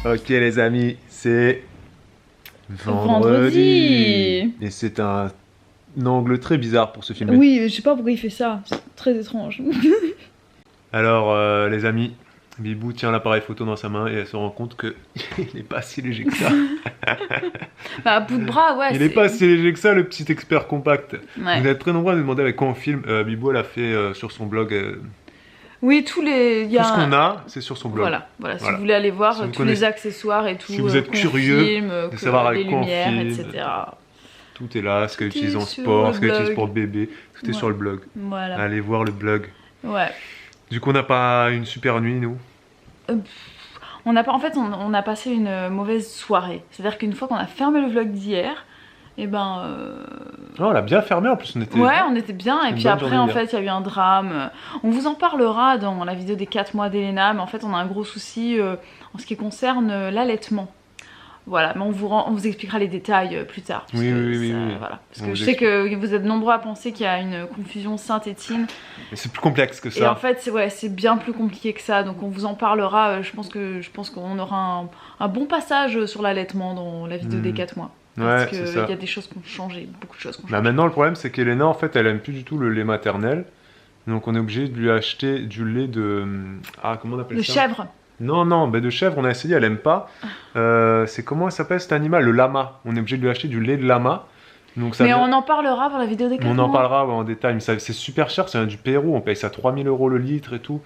Ok les amis, c'est Vendredi. Et c'est un angle très bizarre pour ce film. Oui, je sais pas pourquoi il fait ça, c'est très étrange. Alors les amis, Bibou tient l'appareil photo dans sa main et elle se rend compte que il n'est pas si léger que ça. Bah, à bout de bras, ouais. Il n'est pas si léger que ça, le petit expert compact. Ouais. Vous êtes très nombreux à nous demander avec quoi on filme. Bibou elle a fait sur son blog. Oui, tous les. Tout ce qu'on a, c'est sur son blog. Voilà. Si vous voulez aller voir Si vous tous connaissez... les accessoires et tout. Si vous êtes curieux de savoir avec quoi on filme, etc. Tout est là, ce qu'elle utilise en sur sport, le ce qu'elle utilise blog. pour le bébé, tout est sur le blog. Voilà. Allez voir le blog. Ouais. Du coup, on n'a pas une super nuit, nous. On a pas, en fait, on a passé une mauvaise soirée. C'est-à-dire qu'une fois qu'on a fermé le vlog d'hier, et ben. Oh, on l'a bien fermé en plus, on était. Ouais, on était bien. Et puis après, en hier. fait, il y a eu un drame. On vous en parlera dans la vidéo des 4 mois d'Elena, mais en fait, on a un gros souci en ce qui concerne l'allaitement. Voilà, mais on vous expliquera les détails plus tard. Oui. Voilà. Parce que je sais que vous êtes nombreux à penser qu'il y a une confusion Saint-Étienne. Mais c'est plus complexe que ça. Et en fait, c'est bien plus compliqué que ça. Donc on vous en parlera. Je pense qu'on aura un bon passage sur l'allaitement dans la vidéo des 4 mois. Parce qu'il y a des choses qui ont changé, beaucoup de choses qui ont changé. Bah maintenant, le problème, c'est qu'Elena, en fait, elle aime plus du tout le lait maternel. Donc on est obligé de lui acheter du lait de... Ah, comment on appelle ça? De chèvre. Non, de chèvre, on a essayé, elle aime pas. C'est comment elle s'appelle cet animal? Le lama. On est obligé de lui acheter du lait de lama. Donc, ça on en parlera pour la vidéo des 4 mois. On en parlera en détail, mais c'est super cher, ça vient du Pérou, on paye ça 3000 € le litre et tout.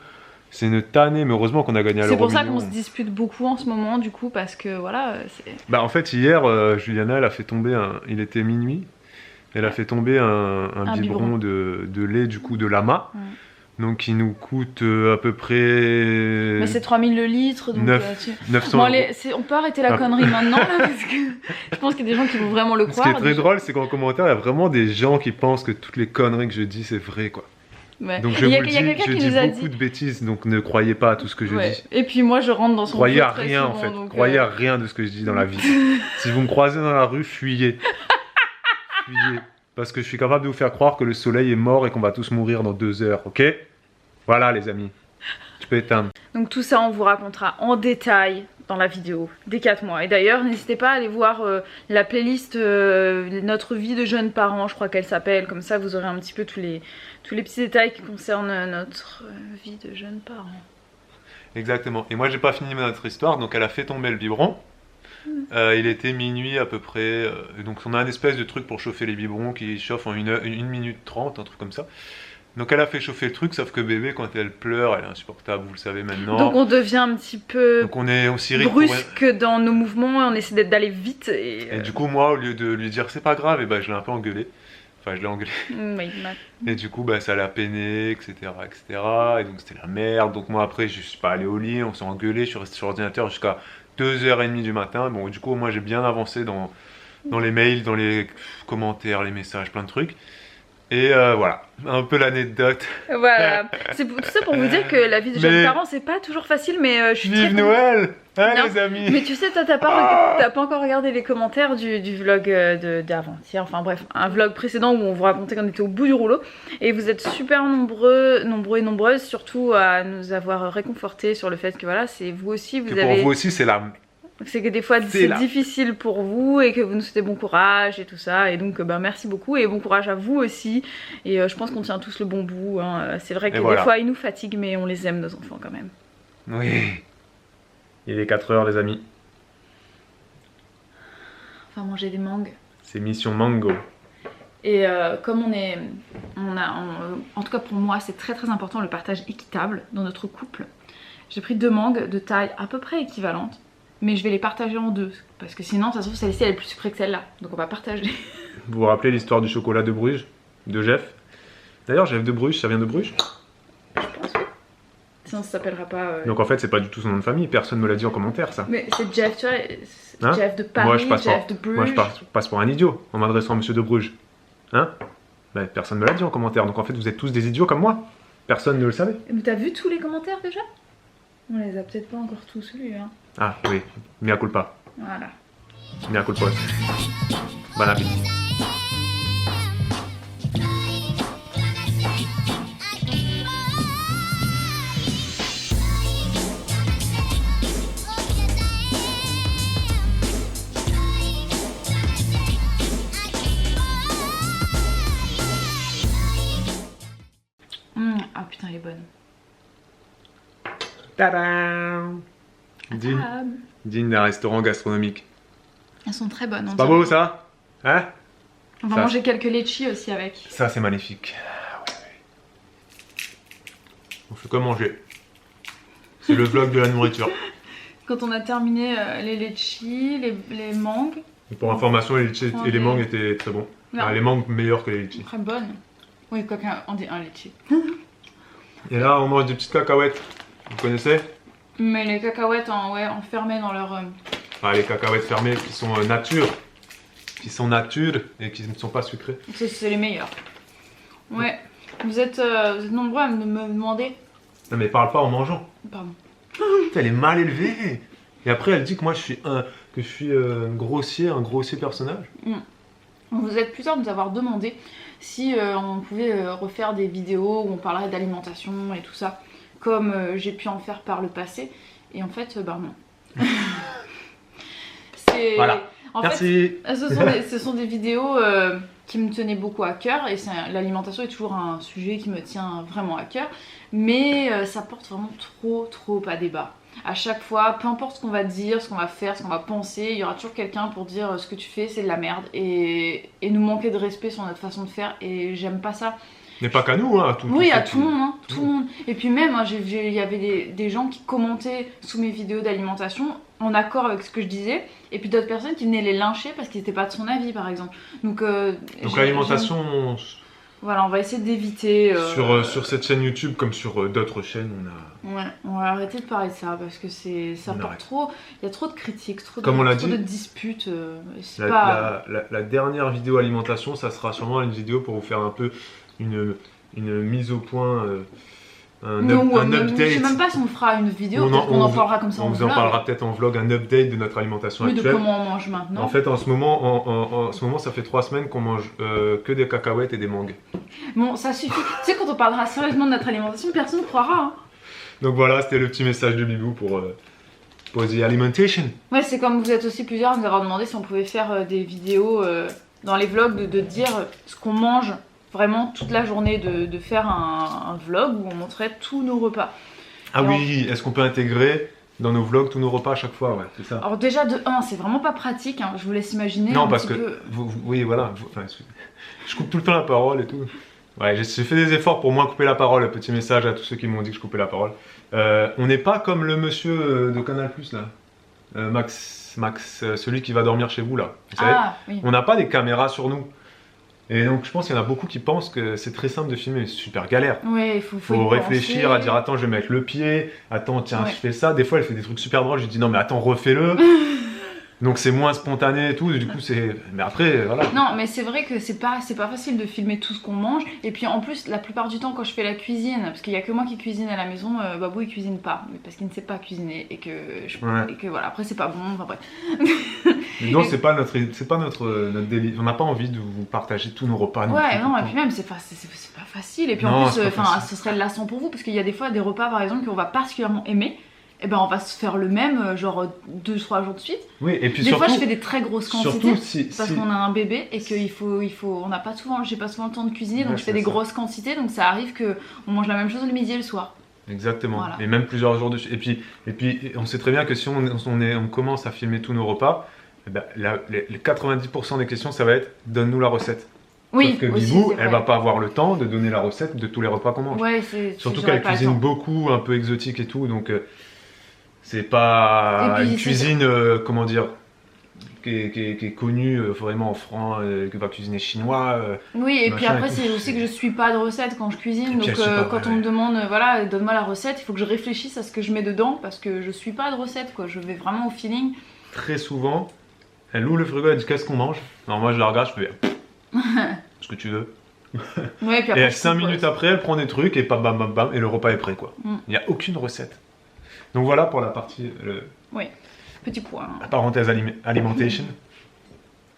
C'est une tannée, mais heureusement qu'on a gagné à l'euro. C'est pour ça qu'on se dispute beaucoup en ce moment, du coup, parce que voilà, c'est... Bah en fait, hier, Juliana, elle a fait tomber il était minuit, elle a fait tomber un biberon de lait, du coup, de lama. Donc qui nous coûte à peu près... Mais c'est 3000 le litre, donc... 900 bon, allez, on peut arrêter la connerie maintenant, là, parce que je pense qu'il y a des gens qui vont vraiment le croire. Ce qui est très drôle, c'est qu'en commentaire, il y a vraiment des gens qui pensent que toutes les conneries que je dis, c'est vrai, quoi. Ouais. Donc je vous le dis, je dis beaucoup de bêtises, donc ne croyez pas à tout ce que je dis. Et puis moi, je rentre dans son... Croyez à rien, en fait. Croyez à rien de ce que je dis dans la vie. Si vous me croisez dans la rue, fuyez. Fuyez. Parce que je suis capable de vous faire croire que le soleil est mort et qu'on va tous mourir dans 2 heures, ok? Voilà les amis, tu peux éteindre. Donc tout ça on vous racontera en détail dans la vidéo des 4 mois. Et d'ailleurs n'hésitez pas à aller voir la playlist Notre vie de jeunes parents, je crois qu'elle s'appelle. Comme ça vous aurez un petit peu tous les petits détails qui concernent notre vie de jeunes parents. Exactement, et moi j'ai pas fini notre histoire, donc elle a fait tomber le biberon. Il était minuit à peu près, donc on a un espèce de truc pour chauffer les biberons qui chauffe en 1 minute 30, un truc comme ça. Donc elle a fait chauffer le truc, sauf que bébé quand elle pleure, elle est insupportable, vous le savez maintenant. Donc on devient un petit peu brusque dans nos mouvements, on essaie d'aller vite. Et du coup moi au lieu de lui dire c'est pas grave, et ben, je l'ai un peu engueulé. Enfin je l'ai engueulé. Et du coup bah, ça l'a peiné, etc. Et donc c'était la merde. Donc moi après je suis pas allé au lit, on s'est engueulé, je suis resté sur l'ordinateur jusqu'à 2h30 du matin. Bon du coup moi j'ai bien avancé dans les mails, dans les commentaires, les messages, plein de trucs. Et voilà, un peu l'anecdote. Voilà, c'est tout ça pour vous dire que la vie de jeunes parents c'est pas toujours facile, mais je suis Vive Noël, hein, les amis. Mais tu sais, toi t'as pas encore regardé les commentaires du vlog d'avant-hier, enfin bref, un vlog précédent où on vous racontait qu'on était au bout du rouleau. Et vous êtes super nombreux et nombreuses surtout à nous avoir réconfortés sur le fait que voilà, c'est vous aussi, pour vous aussi c'est la... C'est que des fois c'est difficile pour vous et que vous nous souhaitez bon courage et tout ça. Et donc ben, merci beaucoup et bon courage à vous aussi. Et je pense qu'on tient tous le bon bout, hein. C'est vrai que des fois ils nous fatiguent mais on les aime nos enfants quand même. Oui. Il est 4 heures les amis. On va manger des mangues. C'est mission mango. Et comme en tout cas pour moi c'est très important le partage équitable dans notre couple. J'ai pris 2 mangues de taille à peu près équivalente. Mais je vais les partager en 2, parce que sinon ça se trouve celle-ci elle est plus sucrée que celle-là, donc on va partager. Vous vous rappelez l'histoire du chocolat de Bruges, de Jeff? D'ailleurs Jeff de Bruges, ça vient de Bruges? Je pense oui. Sinon ça s'appellera pas... Donc en fait c'est pas du tout son nom de famille, personne me l'a dit en commentaire ça. Mais c'est Jeff, tu vois, Jeff de Paris, Jeff de Bruges. Moi je passe pour un idiot en m'adressant à monsieur de Bruges. Hein? Ben, personne me l'a dit en commentaire, donc en fait vous êtes tous des idiots comme moi. Personne ne le savait. Mais t'as vu tous les commentaires déjà? On les a peut-être pas encore tous lus, hein. Ah oui, mea culpa. Voilà. Mea culpa. Bon appétit. bonne. Tadam! Digne d'un restaurant gastronomique. Elles sont très bonnes. C'est pas beau ça? Hein? On va manger quelques litchis aussi avec. Ça c'est magnifique. Ouais. On fait que manger. C'est le vlog de la nourriture. Quand on a terminé les litchis, les mangues. Et pour information, les litchis et les mangues étaient très bons. Enfin, les mangues meilleures que les litchis. Très bonnes. Oui, quelqu'un on dit un litchi. Et là, on mange des petites cacahuètes. Vous connaissez? Mais les cacahuètes enfermées dans leur... Ah, les cacahuètes fermées qui sont nature. Qui sont nature et qui ne sont pas sucrées. C'est les meilleurs. Ouais. Vous êtes nombreux à me demander. Non mais parle pas en mangeant. Pardon. Elle est mal élevée. Et après elle dit que moi je suis un grossier personnage. Vous êtes plusieurs à nous avoir demandé si on pouvait refaire des vidéos où on parlerait d'alimentation et tout ça, comme j'ai pu en faire par le passé. Et en fait, bah non. Voilà. En Merci. Fait, ce sont des vidéos qui me tenaient beaucoup à cœur, et l'alimentation est toujours un sujet qui me tient vraiment à cœur, mais ça porte vraiment trop à débat. À chaque fois, peu importe ce qu'on va dire, ce qu'on va faire, ce qu'on va penser, il y aura toujours quelqu'un pour dire ce que tu fais c'est de la merde, et nous manquer de respect sur notre façon de faire, et j'aime pas ça. Mais pas qu'à nous, hein, à tout oui, à tout le monde, hein, tout le monde. Et puis même, hein, il y avait des gens qui commentaient sous mes vidéos d'alimentation en accord avec ce que je disais, et puis d'autres personnes qui venaient les lyncher parce qu'ils n'étaient pas de son avis, par exemple. Donc l'alimentation... Voilà, on va essayer d'éviter... Sur cette chaîne YouTube, comme sur d'autres chaînes, Ouais, on va arrêter de parler de ça, parce que ça porte trop... Il y a trop de critiques, trop de disputes. La dernière vidéo alimentation, ça sera sûrement une vidéo pour vous faire un peu une mise au point, un update. Je sais même pas si on fera une vidéo, peut-être qu'on en parlera comme ça en vlog. On vous en parlera peut-être en vlog, un update de notre alimentation actuelle. De comment on mange maintenant. En fait, en ce moment, ça fait 3 semaines qu'on mange que des cacahuètes et des mangues. Bon, ça suffit. Tu sais, quand on parlera sérieusement de notre alimentation, personne ne croira. Hein. Donc voilà, c'était le petit message de Bibou pour The Alimentation. Ouais, c'est comme vous êtes aussi plusieurs à nous avoir demandé si on pouvait faire des vidéos dans les vlogs, de dire ce qu'on mange vraiment toute la journée, de faire un vlog où on montrait tous nos repas. Ah et oui, est-ce qu'on peut intégrer dans nos vlogs tous nos repas à chaque fois? Ouais, c'est ça. Alors déjà, de 1, c'est vraiment pas pratique, hein. Je vous laisse imaginer. Non, parce que, oui, voilà, je coupe tout le temps la parole et tout. Ouais, j'ai fait des efforts pour moins couper la parole, petit message à tous ceux qui m'ont dit que je coupais la parole. On n'est pas comme le monsieur de Canal+, là. Max, celui qui va dormir chez vous, là. Vous savez, oui. On n'a pas des caméras sur nous. Et donc je pense qu'il y en a beaucoup qui pensent que c'est très simple de filmer, mais c'est super galère. Oui, il faut réfléchir à dire attends je vais mettre le pied, attends tiens je fais ça. Des fois elle fait des trucs super drôles, je lui dis non mais attends refais-le. Donc c'est moins spontané et tout, du coup c'est... Mais après voilà. Non mais c'est vrai que c'est pas facile de filmer tout ce qu'on mange. Et puis en plus la plupart du temps quand je fais la cuisine, parce qu'il y a que moi qui cuisine à la maison, Babou il cuisine pas, parce qu'il ne sait pas cuisiner et que voilà, après c'est pas bon, enfin bref. Mais non, c'est pas notre délire. On n'a pas envie de vous partager tous nos repas. Ouais, non, et puis même, c'est pas facile. Et puis en plus, ce serait lassant pour vous, parce qu'il y a des fois des repas, par exemple, qu'on va particulièrement aimer. Et ben on va se faire le même, genre 2-3 jours de suite. Oui, et puis des fois, je fais des très grosses quantités, parce qu'on a un bébé et qu'il on n'a pas souvent, j'ai pas souvent le temps de cuisiner, donc je fais des grosses quantités, donc ça arrive qu'on mange la même chose le midi et le soir. Exactement, voilà. Et même plusieurs jours de suite. Et puis, on sait très bien que si on commence à filmer tous nos repas, ben, les 90% des questions, ça va être « donne-nous la recette ». Oui, sauf que Bibou, elle va pas avoir le temps de donner la recette de tous les repas qu'on mange. Ouais, surtout qu'elle cuisine beaucoup, un peu exotique et tout, donc c'est pas une cuisine, comment dire, qui est connue vraiment en France, qui va cuisiner chinois. Oui, et puis après, c'est aussi que je suis pas de recette quand je cuisine, donc quand on me demande, voilà, donne-moi la recette, il faut que je réfléchisse à ce que je mets dedans, parce que je suis pas de recette, quoi, je vais vraiment au feeling. Très souvent, elle ouvre le frigo, elle dit qu'est-ce qu'on mange. Alors moi je la regarde, je fais ce que tu veux. Ouais, puis après, et 5 minutes après, elle prend des trucs et bam bam bam bam et le repas est prêt quoi. Il n'y a aucune recette. Donc voilà pour la partie. Oui, petit point. La parenthèse alimentation.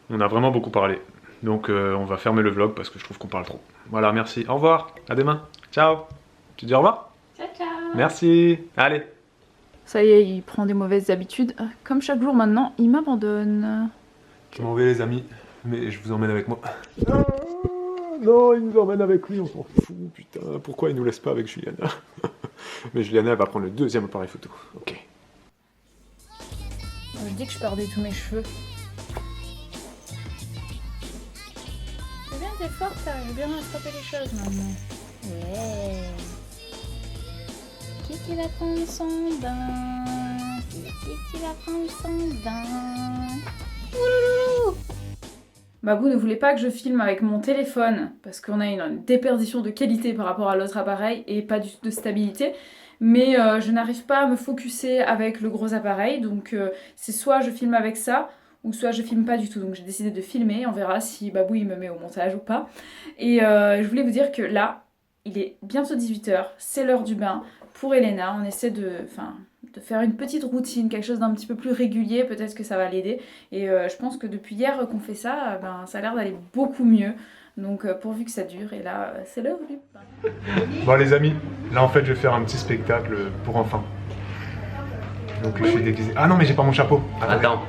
On a vraiment beaucoup parlé. Donc on va fermer le vlog parce que je trouve qu'on parle trop. Voilà, merci. Au revoir. À demain. Ciao. Tu dis au revoir? Ciao, ciao. Merci. Allez. Ça y est, il prend des mauvaises habitudes. Comme chaque jour maintenant, il m'abandonne. Je m'en vais les amis, mais je vous emmène avec moi. non, il nous emmène avec lui, on s'en fout, putain, pourquoi il nous laisse pas avec Juliana? Mais Juliana, elle va prendre le deuxième appareil photo, ok. Je dis que je perdais tous mes cheveux. C'est bien, t'es forte, t'arrives bien à attraper les choses maintenant. Ouais. Qui va prendre son bain? Qui va prendre son bain? Ouloulou. Babou ne voulait pas que je filme avec mon téléphone parce qu'on a une déperdition de qualité par rapport à l'autre appareil et pas du tout de stabilité. Mais je n'arrive pas à me focuser avec le gros appareil, donc c'est soit je filme avec ça, ou soit je filme pas du tout. Donc j'ai décidé de filmer, on verra si Babou il me met au montage ou pas. Et je voulais vous dire que là, il est bientôt 18 h, c'est l'heure du bain. Pour Elena, on essaie de faire une petite routine, quelque chose d'un petit peu plus régulier, peut-être que ça va l'aider. Et je pense que depuis hier qu'on fait ça, ça a l'air d'aller beaucoup mieux. Donc pourvu que ça dure, et là c'est l'heure du bain. Bon les amis, là en fait je vais faire un petit spectacle pour enfants. Donc je suis déguisé. Ah non mais j'ai pas mon chapeau. Attends.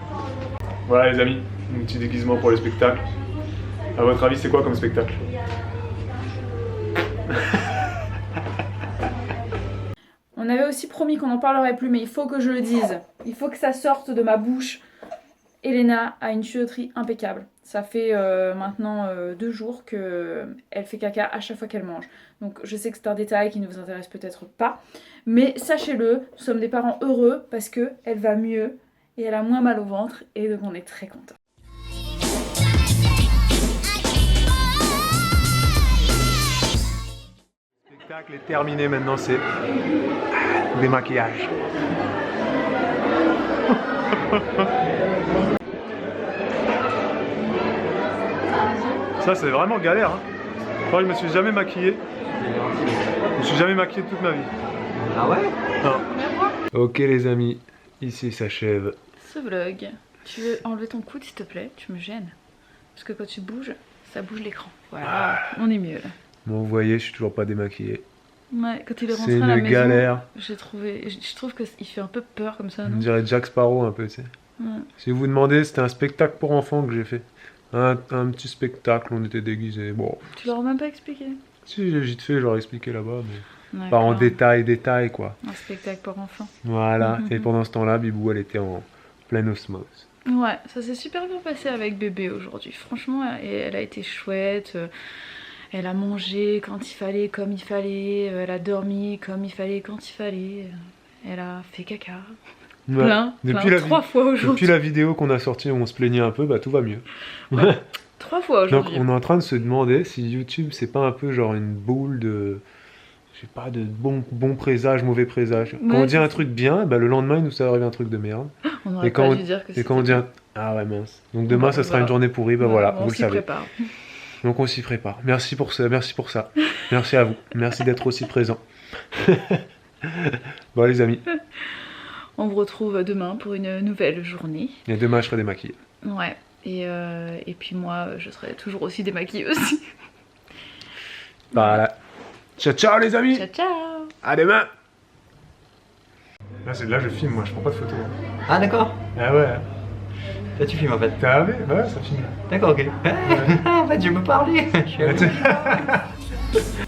Voilà les amis, un petit déguisement pour le spectacle. À votre avis c'est quoi comme spectacle? On avait aussi promis qu'on n'en parlerait plus, mais il faut que je le dise. Il faut que ça sorte de ma bouche. Elena a une tuyauterie impeccable. Ça fait maintenant 2 jours qu'elle fait caca à chaque fois qu'elle mange. Donc je sais que c'est un détail qui ne vous intéresse peut-être pas. Mais sachez-le, nous sommes des parents heureux parce qu'elle va mieux et elle a moins mal au ventre. Et donc on est très contents. Le spectacle est terminé maintenant, c'est démaquillage. Ça c'est vraiment galère hein. Moi je me suis jamais maquillé. Je me suis jamais maquillé toute ma vie. Ah ouais? Non. Ok les amis, ici s'achève Ce vlog. Tu veux enlever ton coude s'il te plaît? Tu me gênes. Parce que quand tu bouges, ça bouge l'écran. Voilà, on est mieux là. Bon vous voyez, je suis toujours pas démaquillé. Ouais, quand il est rentré à la maison, galère. je trouve qu'il fait un peu peur comme ça, non? On dirait Jack Sparrow un peu, tu sais. Ouais. Si vous vous demandez, c'était un spectacle pour enfants que j'ai fait. Un petit spectacle, on était déguisés. Bon. Tu leur as même pas expliqué? Si, j'ai vite fait, je leur ai expliqué là-bas, mais pas D'accord. en détail quoi. Un spectacle pour enfants. Voilà, et pendant ce temps-là, Bibou, elle était en pleine osmose. Ouais, ça s'est super bien passé avec bébé aujourd'hui. Franchement, elle a été chouette. Elle a mangé quand il fallait, comme il fallait. Elle a dormi comme il fallait, quand il fallait. Elle a fait caca. Ouais. Plein, 3 fois aujourd'hui. Depuis la vidéo qu'on a sortie où on se plaignait un peu, bah tout va mieux. Ouais. 3 fois aujourd'hui. Donc on est en train de se demander si YouTube c'est pas un peu genre une boule de... Je sais pas, de bon présage, mauvais présage. Ouais, quand on dit un truc bien, bah, le lendemain il nous arrive un truc de merde. On aurait pas dû dire que c'était... Et quand on dit un... Ah ouais mince. Donc demain ça sera une journée pourrie, bah voilà, vous le savez. Prépare. Donc on s'y prépare. Merci pour ça, merci pour ça. Merci à vous. Merci d'être aussi présent. Bon les amis. On vous retrouve demain pour une nouvelle journée. Et demain je serai démaquillée. Ouais. Et puis moi je serai toujours aussi démaquillée aussi. Voilà. Ciao ciao les amis. Ciao ciao. À demain. Là je filme moi, je prends pas de photos. Ah d'accord. Ah ouais. Là tu filmes en fait. T'as vu? Ouais ça filme. D'accord, ok. En fait je peux parler. Je suis